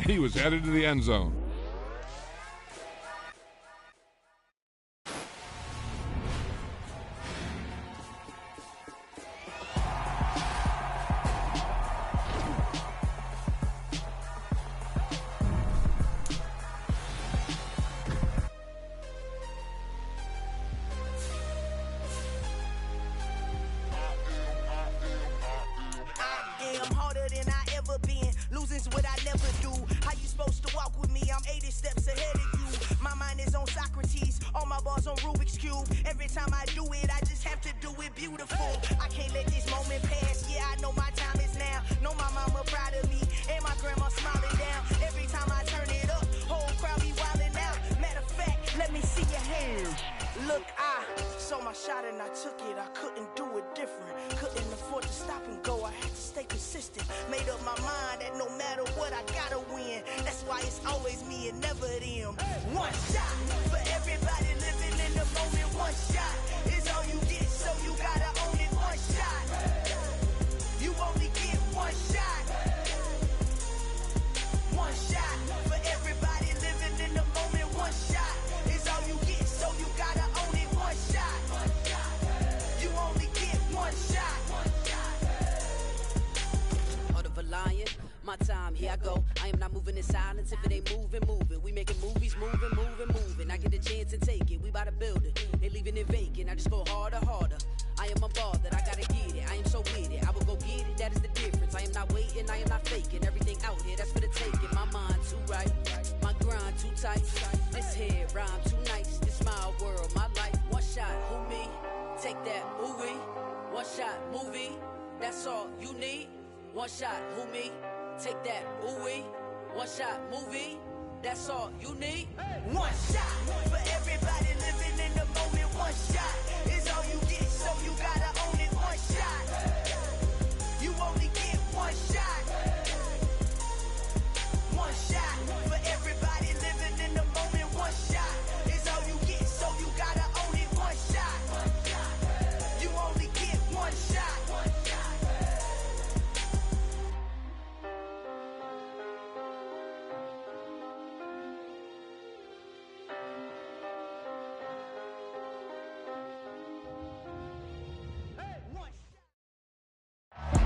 He was headed to the end zone.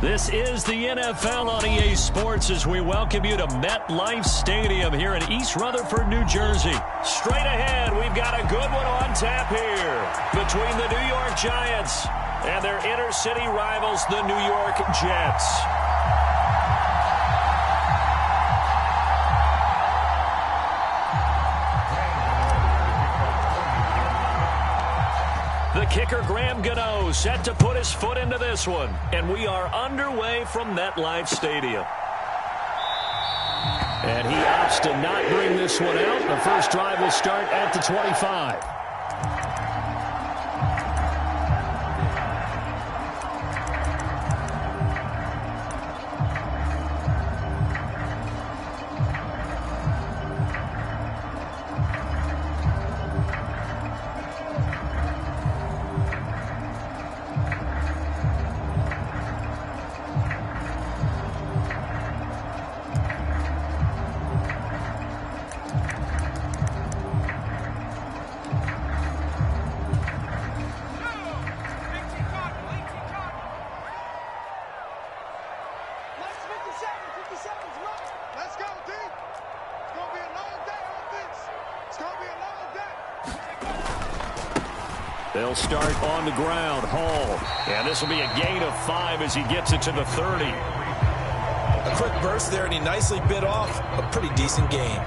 This is the NFL on EA Sports as we welcome you to MetLife Stadium here in East Rutherford, New Jersey. Straight ahead, we've got a good one on tap here between the New York Giants and their inner-city rivals, the New York Jets. The kicker, Graham Gano, set to put his foot into this one. And we are underway from MetLife Stadium. And he opts to not bring this one out. The first drive will start at the 25. They'll start on the ground. Hall. And this will be a gain of 5 as he gets it to the 30. A quick burst there, and he nicely bit off a pretty decent gain.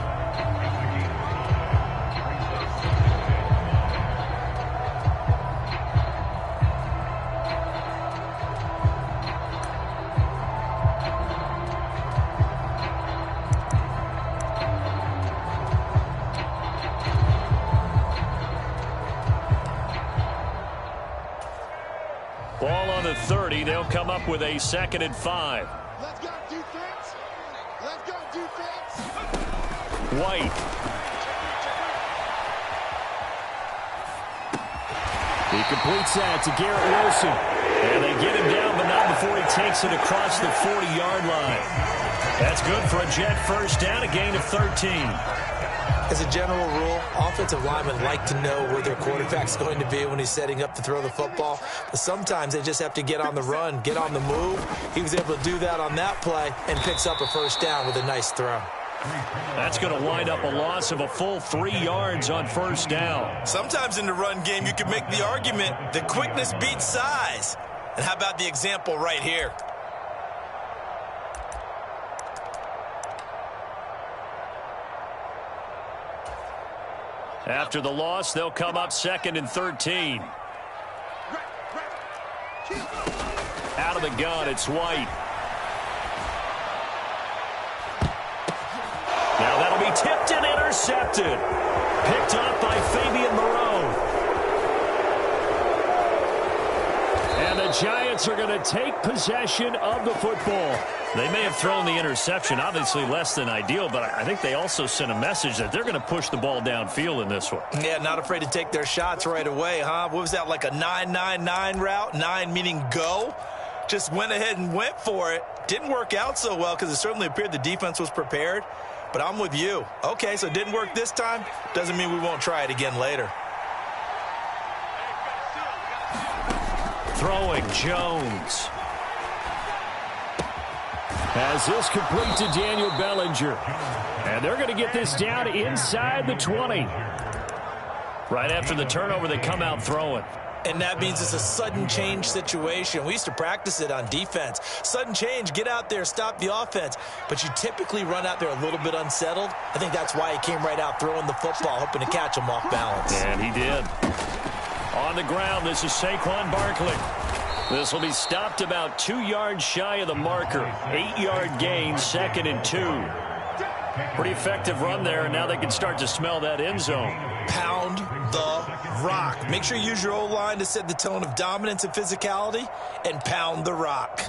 Ball on the 30. They'll come up with a 2nd and 5. Let's go defense. Let's go defense. White. He completes that to Garrett Wilson. And they get him down, but not before he takes it across the 40-yard line. That's good for a Jet first down, a gain of 13. As a general rule, offensive linemen like to know where their quarterback's going to be when he's setting up to throw the football. But sometimes they just have to get on the run, get on the move. He was able to do that on that play and picks up a first down with a nice throw. That's going to wind up a loss of a full 3 yards on first down. Sometimes in the run game, you can make the argument that quickness beats size. And how about the example right here? After the loss, they'll come up 2nd and 13. Out of the gun, it's White. Now that'll be tipped and intercepted. Picked up by Fabian Moreau. And the Giants are going to take possession of the football. They may have thrown the interception, obviously less than ideal, but I think they also sent a message that they're going to push the ball downfield in this one. Yeah, not afraid to take their shots right away, huh? What was that, like a 9-9-9 route? 9 meaning go? Just went ahead and went for it. Didn't work out so well because it certainly appeared the defense was prepared. But I'm with you. Okay, so it didn't work this time. Doesn't mean we won't try it again later. Throwing, Jones. As this complete to Daniel Bellinger. And they're going to get this down inside the 20. Right after the turnover, they come out throwing. And that means it's a sudden change situation. We used to practice it on defense. Sudden change, get out there, stop the offense. But you typically run out there a little bit unsettled. I think that's why he came right out throwing the football, hoping to catch him off balance. And he did. On the ground, this is Saquon Barkley. This will be stopped about 2 yards shy of the marker. 8-yard gain, 2nd and 2. Pretty effective run there, and now they can start to smell that end zone. Pound the rock. Make sure you use your O-line to set the tone of dominance and physicality, and pound the rock.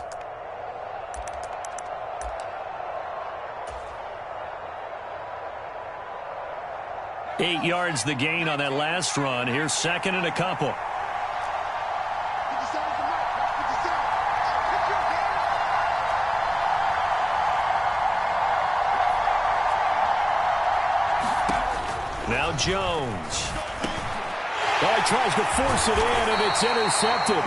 Eight yards the gain on that last run. Here's 2nd and a couple. Now Jones. Well, he tries to force it in, and it's intercepted.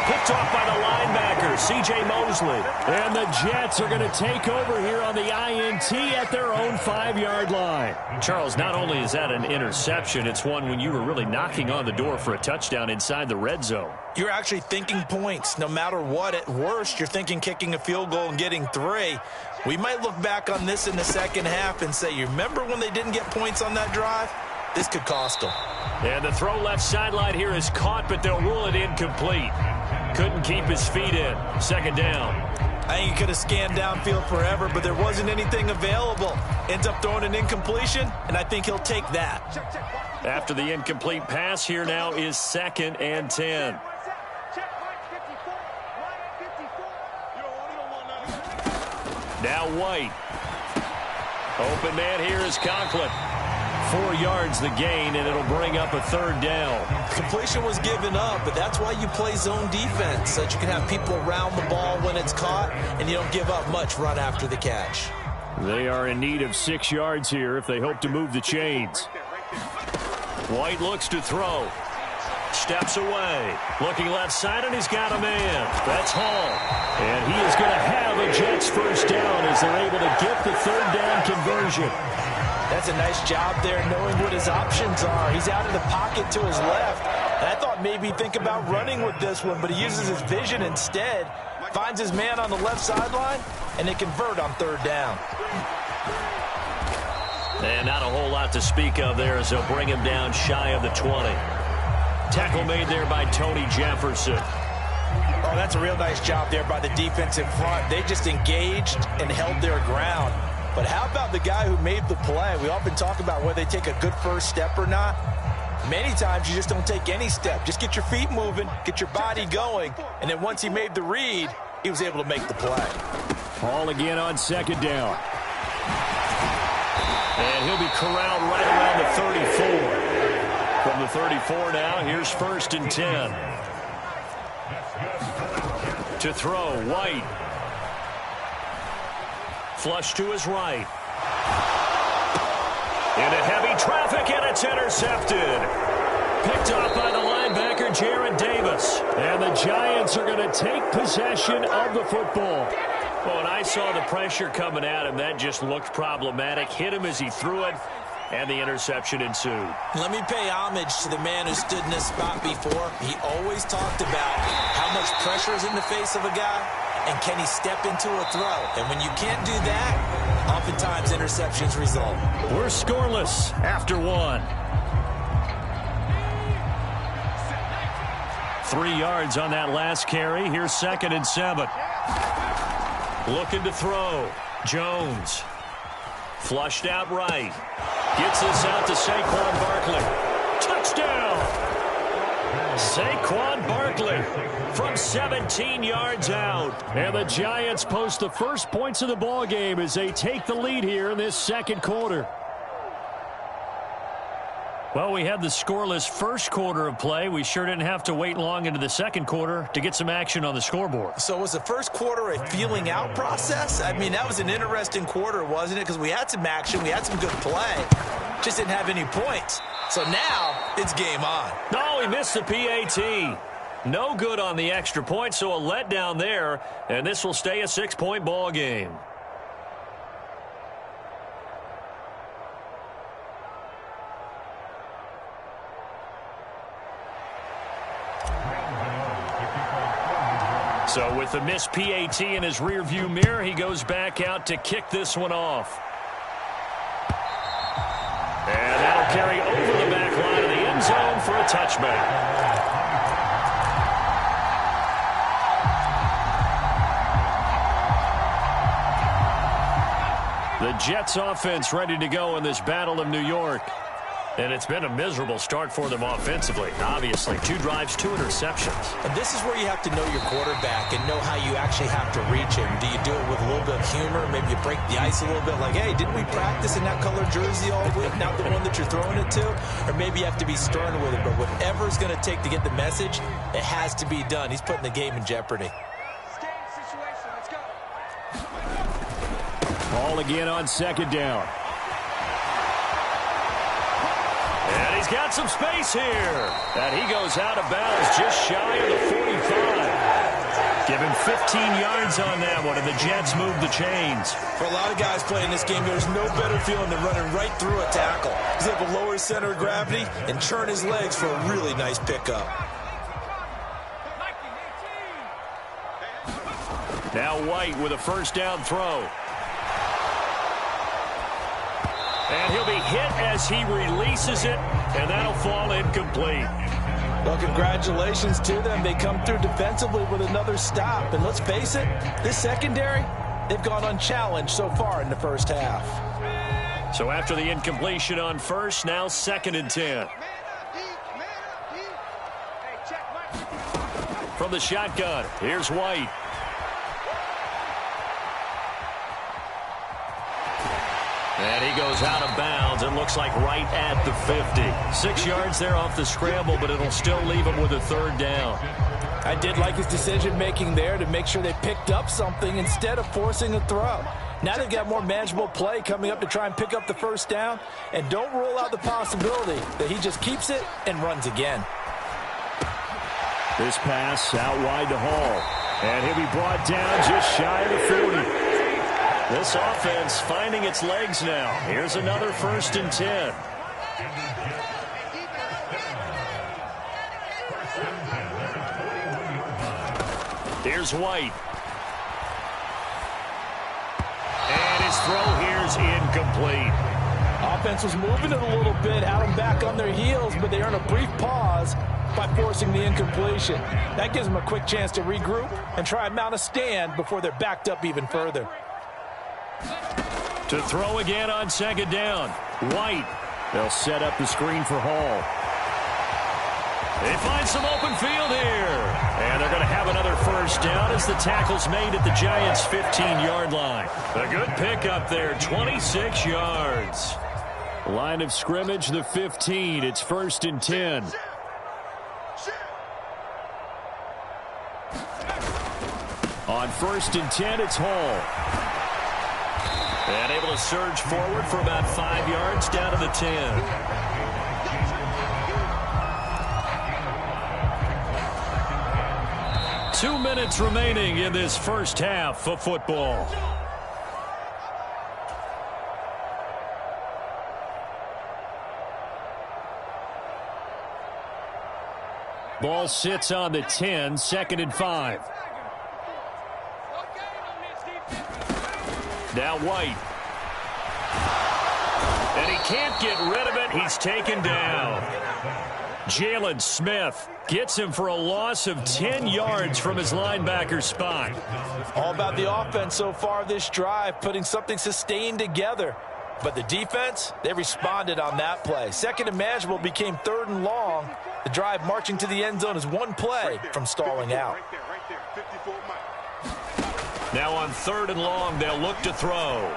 Picked off by the linebacker, C.J. Mosley. And the Jets are going to take over here on the INT at their own 5-yard line. Charles, not only is that an interception, it's one when you were really knocking on the door for a touchdown inside the red zone. You're actually thinking points. No matter what, at worst, you're thinking kicking a field goal and getting 3. We might look back on this in the second half and say, you remember when they didn't get points on that drive? This could cost them. And the throw left sideline here is caught, but they'll rule it incomplete. Couldn't keep his feet in. 2nd down. I think he could have scanned downfield forever, but there wasn't anything available. Ends up throwing an incompletion, and I think he'll take that. After the incomplete pass, here now is 2nd and 10. Now White. Open man here is Conklin. 4 yards the gain, and it'll bring up a 3rd down. Completion was given up, but that's why you play zone defense, so that you can have people around the ball when it's caught, and you don't give up much run after the catch. They are in need of 6 yards here if they hope to move the chains. White looks to throw. Steps away. Looking left side, and he's got a man. That's Hall. And he is going to have a Jets first down as they're able to get the 3rd down conversion. That's a nice job there knowing what his options are. He's out of the pocket to his left. And I thought maybe think about running with this one, but he uses his vision instead. Finds his man on the left sideline, and they convert on 3rd down. And not a whole lot to speak of there as they'll bring him down shy of the 20. Tackle made there by Tony Jefferson. Oh, that's a real nice job there by the defense in front. They just engaged and held their ground. But how about the guy who made the play? We often talk about whether they take a good first step or not. Many times you just don't take any step. Just get your feet moving, get your body going, and then once he made the read, he was able to make the play. Hall again on 2nd down. And he'll be corralled right around the 34. From the 34 now, here's 1st and 10. To throw, White. Flush to his right. Into heavy traffic, and it's intercepted. Picked off by the linebacker, Jarrad Davis. And the Giants are going to take possession of the football. Well, when I saw the pressure coming at him, that just looked problematic. Hit him as he threw it, and the interception ensued. Let me pay homage to the man who stood in this spot before. He always talked about how much pressure is in the face of a guy, and can he step into a throw. And when you can't do that, oftentimes interceptions result. We're scoreless after one. 3 yards on that last carry. Here's 2nd and 7. Looking to throw. Jones. Flushed out right. Gets this out to Saquon Barkley. Touchdown! Saquon Barkley from 17 yards out. And the Giants post the first points of the ball game as they take the lead here in this second quarter. Well, we had the scoreless first quarter of play. We sure didn't have to wait long into the second quarter to get some action on the scoreboard. So was the first quarter a feeling out process? I mean, that was an interesting quarter, wasn't it? Because we had some action, we had some good play. Just didn't have any points. So now it's game on. No, he missed the PAT. No good on the extra point, so a letdown there. And this will stay a 6-point ball game. So with the missed PAT in his rearview mirror, he goes back out to kick this one off. And that'll carry over the back line of the end zone for a touchback. The Jets offense ready to go in this Battle of New York. And it's been a miserable start for them offensively. Obviously, 2 drives, 2 interceptions. And this is where you have to know your quarterback and know how you actually have to reach him. Do you do it with a little bit of humor? Maybe you break the ice a little bit like, hey, didn't we practice in that color jersey all week? Not the one that you're throwing it to? Or maybe you have to be stern with it. But whatever it's going to take to get the message, it has to be done. He's putting the game in jeopardy. Ball again on 2nd down. And he's got some space here. And he goes out of bounds just shy of the 45. Give him 15 yards on that one, and the Jets move the chains. For a lot of guys playing this game, there's no better feeling than running right through a tackle. He's able to lower his center of gravity and turn his legs for a really nice pickup. Now White with a first down throw. And he'll be hit as he releases it, and that'll fall incomplete. Well, congratulations to them. They come through defensively with another stop. And let's face it, this secondary, they've gone unchallenged so far in the first half. So after the incompletion on first, now 2nd and 10. From the shotgun, here's White. And he goes out of bounds. It looks like right at the 50. 6 yards there off the scramble, but it'll still leave him with a 3rd down. I did like his decision-making there to make sure they picked up something instead of forcing a throw. Now they've got more manageable play coming up to try and pick up the first down. And don't rule out the possibility that he just keeps it and runs again. This pass out wide to Hall. And he'll be brought down just shy of the 40. This offense finding its legs now. Here's another 1st and 10. Here's White. And his throw here's incomplete. Offense was moving it a little bit, had them back on their heels, but they earn a brief pause by forcing the incompletion. That gives them a quick chance to regroup and try and mount a stand before they're backed up even further. To throw again on 2nd down. White. They'll set up the screen for Hall. They find some open field here. And they're going to have another first down as the tackle's made at the Giants' 15-yard line. A good pickup there, 26 yards. Line of scrimmage, the 15. It's 1st and 10. On 1st and 10, it's Hall. And able to surge forward for about 5 yards down to the 10. Two minutes remaining in this first half of football. Ball sits on the 10, 2nd and 5. Now White. And he can't get rid of it. He's taken down. Jalen Smith gets him for a loss of 10 yards from his linebacker spot. All about the offense so far this drive, putting something sustained together. But the defense, they responded on that play. Second and manageable became 3rd and long. The drive marching to the end zone is one play from stalling out. Now on 3rd and long, they'll look to throw.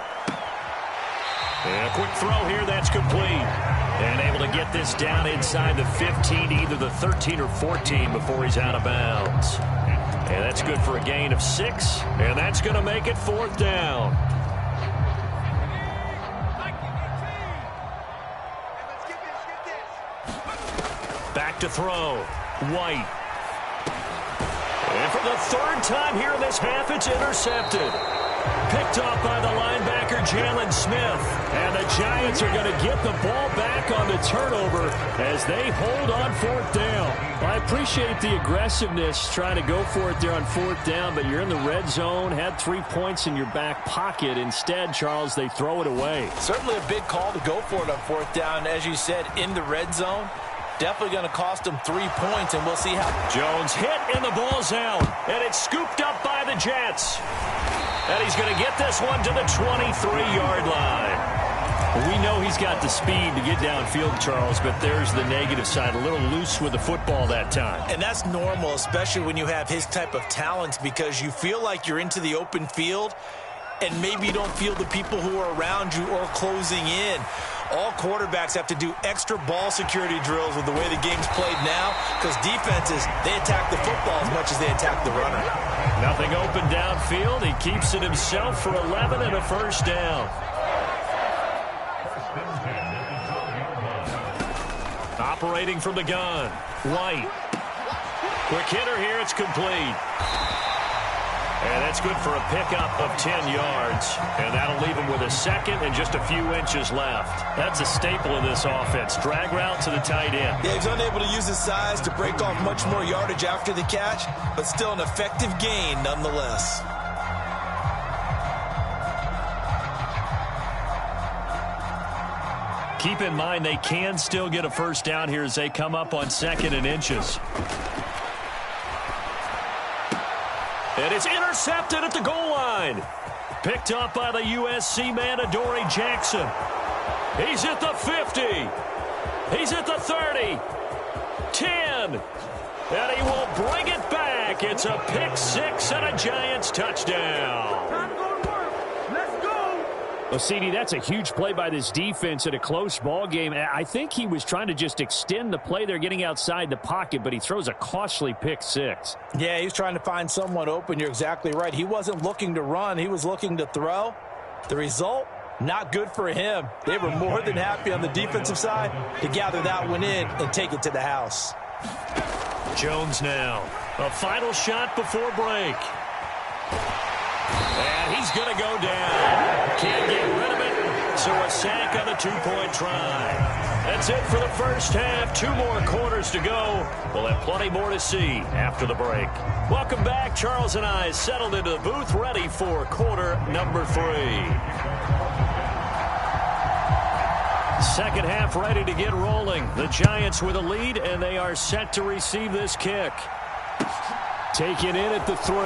And a quick throw here, that's complete. And able to get this down inside the 15, either the 13 or 14 before he's out of bounds. And that's good for a gain of 6, and that's going to make it 4th down. Back to throw. White. And for the 3rd time here in this half, it's intercepted. Picked off by the linebacker, Jalen Smith. And the Giants are going to get the ball back on the turnover as they hold on 4th down. I appreciate the aggressiveness trying to go for it there on 4th down, but you're in the red zone, had 3 points in your back pocket. Instead, Charles, they throw it away. Certainly a big call to go for it on 4th down. As you said, in the red zone. Definitely going to cost them 3 points, and we'll see how. Jones hit, and the ball's out. And it's scooped up by the Jets. And he's going to get this one to the 23-yard line. We know he's got the speed to get downfield, Charles, but there's the negative side. A little loose with the football that time. And that's normal, especially when you have his type of talents, because you feel like you're into the open field, and maybe you don't feel the people who are around you or closing in. All quarterbacks have to do extra ball security drills with the way the game's played now, because defenses, they attack the football as much as they attack the runner. Nothing open downfield. He keeps it himself for 11 and a 1st down. Operating from the gun. White. Quick hitter here. It's complete. And that's good for a pickup of 10 yards. And that'll leave him with a 2nd and just a few inches left. That's a staple of this offense. Drag route to the tight end. Yeah, he's unable to use his size to break off much more yardage after the catch, but still an effective gain nonetheless. Keep in mind they can still get a 1st down here as they come up on 2nd and inches. And it's intercepted at the goal line. Picked up by the USC man, Adoree Jackson. He's at the 50. He's at the 30. 10. And he will bring it back. It's a pick 6 and a Giants touchdown. Well, CD, that's a huge play by this defense in a close ball game. I think he was trying to just extend the play there, getting outside the pocket, but he throws a costly pick 6. Yeah, he was trying to find someone open. You're exactly right. He wasn't looking to run. He was looking to throw. The result, not good for him. They were more than happy on the defensive side to gather that one in and take it to the house. Jones now. A final shot before break. And he's going to go down. Can't get rid of it. So a sack on the 2-point try. That's it for the first half. 2 more quarters to go. We'll have plenty more to see after the break. Welcome back. Charles and I settled into the booth, ready for quarter number 3. Second half ready to get rolling. The Giants with a lead, and they are set to receive this kick. Taken in at the 3.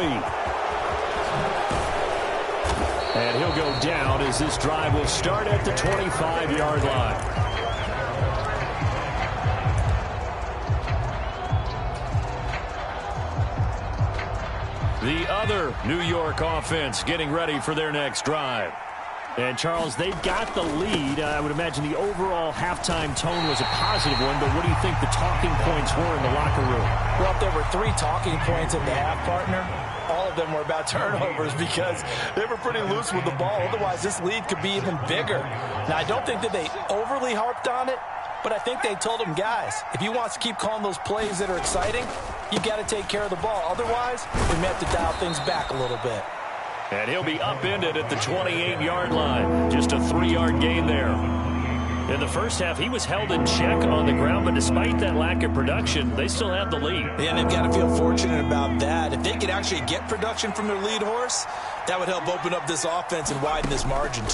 And he'll go down as this drive will start at the 25-yard line. The other New York offense getting ready for their next drive. And, Charles, they've got the lead. I would imagine the overall halftime tone was a positive one, but what do you think the talking points were in the locker room? Well, if there were 3 talking points at the half, partner, all of of them were about turnovers because they were pretty loose with the ball. Otherwise, this lead could be even bigger. Now, I don't think that they overly harped on it, but I think they told them, guys, if he wants to keep calling those plays that are exciting, you got to take care of the ball. Otherwise, we may have to dial things back a little bit. And he'll be upended at the 28-yard line. Just a 3-yard gain there. In the first half, he was held in check on the ground, but despite that lack of production, they still have the lead. And they've got to feel fortunate about that. If they could actually get production from their lead horse, that would help open up this offense and widen this margin.